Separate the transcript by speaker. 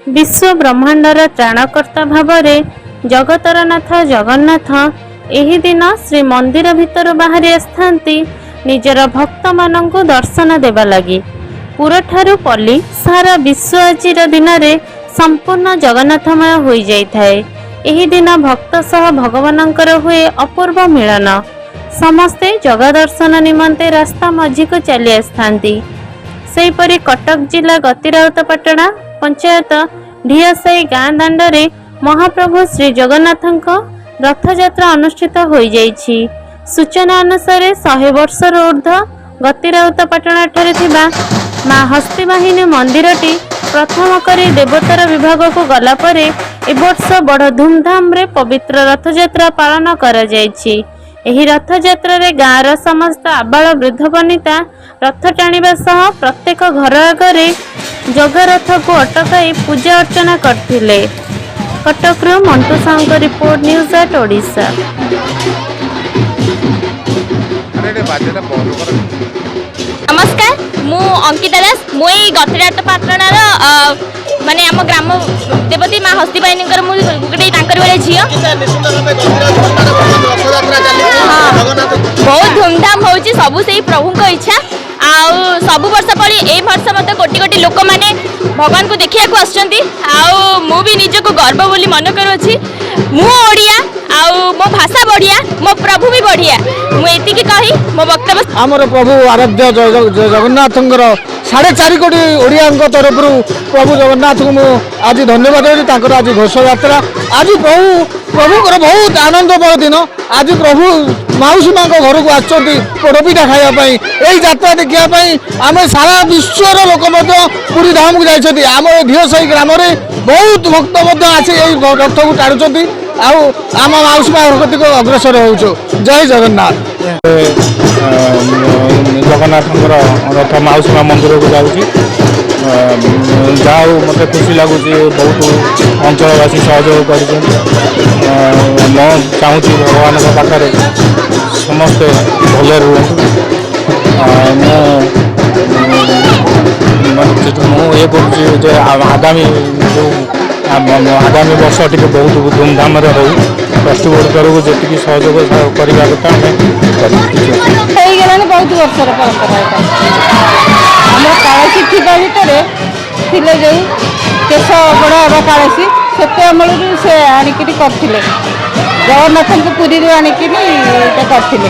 Speaker 1: विश्व ब्रह्मांडर त्राणकर्ता भावरे जगतर नाथ जगन्नाथ एही दिन श्री मंदिर भितर बाहरी आसथांती निजर भक्त मानंकु दर्शन देवा लगी। पुरठारु पल्ली सारा विश्व आजिर दिन में संपूर्ण जगन्नाथमय हो जाए। एही दिन भक्त सह भगवानंकर हुए अपूर्व मिलन। समस्ते जगा दर्शन निमंते रास्ता मझी को चली आसथांती। सेहीपरि कटक जिला गतिराउतपाटଣା पंचायत ढियासाई गाँ दांडरे महाप्रभु श्री जगन्नाथଙ୍କ रथयात्रा अनुष्ठित हो जाइछि। सूचना अनुसार 100 वर्षर ऊर्ध्व गतिराउतपाटଣା ठारे थिबा माँ हस्तीवाहिनी मंदिरटी प्रथम करी देवतार विभाग को गला परे ए वर्ष बड़ धूमधाम रे पवित्र रथयात्रा पालन करा जाइछि। एही रथयात्रा रे गाँर समस्त आबाल वृद्ध वनिता रथ टाणिबा सह प्रत्येक घर आगरे जगा रथ को अटकाई पूजा अर्चना करथिले। कटकरू मंटू साहू का रिपोर्ट, न्यूज 8 ओडिशा।
Speaker 2: नमस्कार, मु अंकिता दास। मु गतिराउतपाटଣା माने आम ग्राम देवती माँ हस्तीवाहिनी गोटे झील बहुत धूमधाम हो सबू से प्रभु इच्छा आउ सबु वर्ष पड़ी ए वर्ष मत कोटी कोटी लोक माने भगवान को देखिया को आछंती आउ मु भी निज को गर्व बोली मन करूछि। मु ओडिया आउ मो भाषा बढ़िया, मो प्रभु भी बढ़िया। मु एति की कही मो वक्तव्य
Speaker 3: हमर प्रभु आराध्य जगन्नाथंकर 4.5 कोटी ओडिया तरफ प्रभु जगन्नाथ को आज धन्यवाद देती। आज घोष यात्रा आज प्रभुकर बहुत आनंदमय दिन। आज प्रभु माउसी माँ घर को आसछंती पोड़पिठा खाइबापी यही यात्रा देखापी आम सारा विश्वर लोक पुरी धाम को जाइछंती। आम ढियासाई ग्राम बहुत भक्त आसी रथ को टाणुंट आम माउसी माँ घर को अग्रसर हो। जय जगन्नाथ।
Speaker 4: जगन्नाथ रथ माउसी माँ मंदिर को जाऊँगी जाऊ मत खुशी लगुच। बहुत अंचलवासी सहयोग कर चाहूँगी भगवान पाखे समस्ते भले रुहतु। मुझे कर आगामी वर्ष टी बहुत धूमधाम हो फेस्टिवल तरफ जी सहयोग करवा
Speaker 5: बहुत वर्षर परंपरा आम कालसी थिबा भितर थिले जो केश बड़ा बाबा कालसी सेते अमल से आणिक करथिले जगन्नाथ को पुरी आणिक करथिले।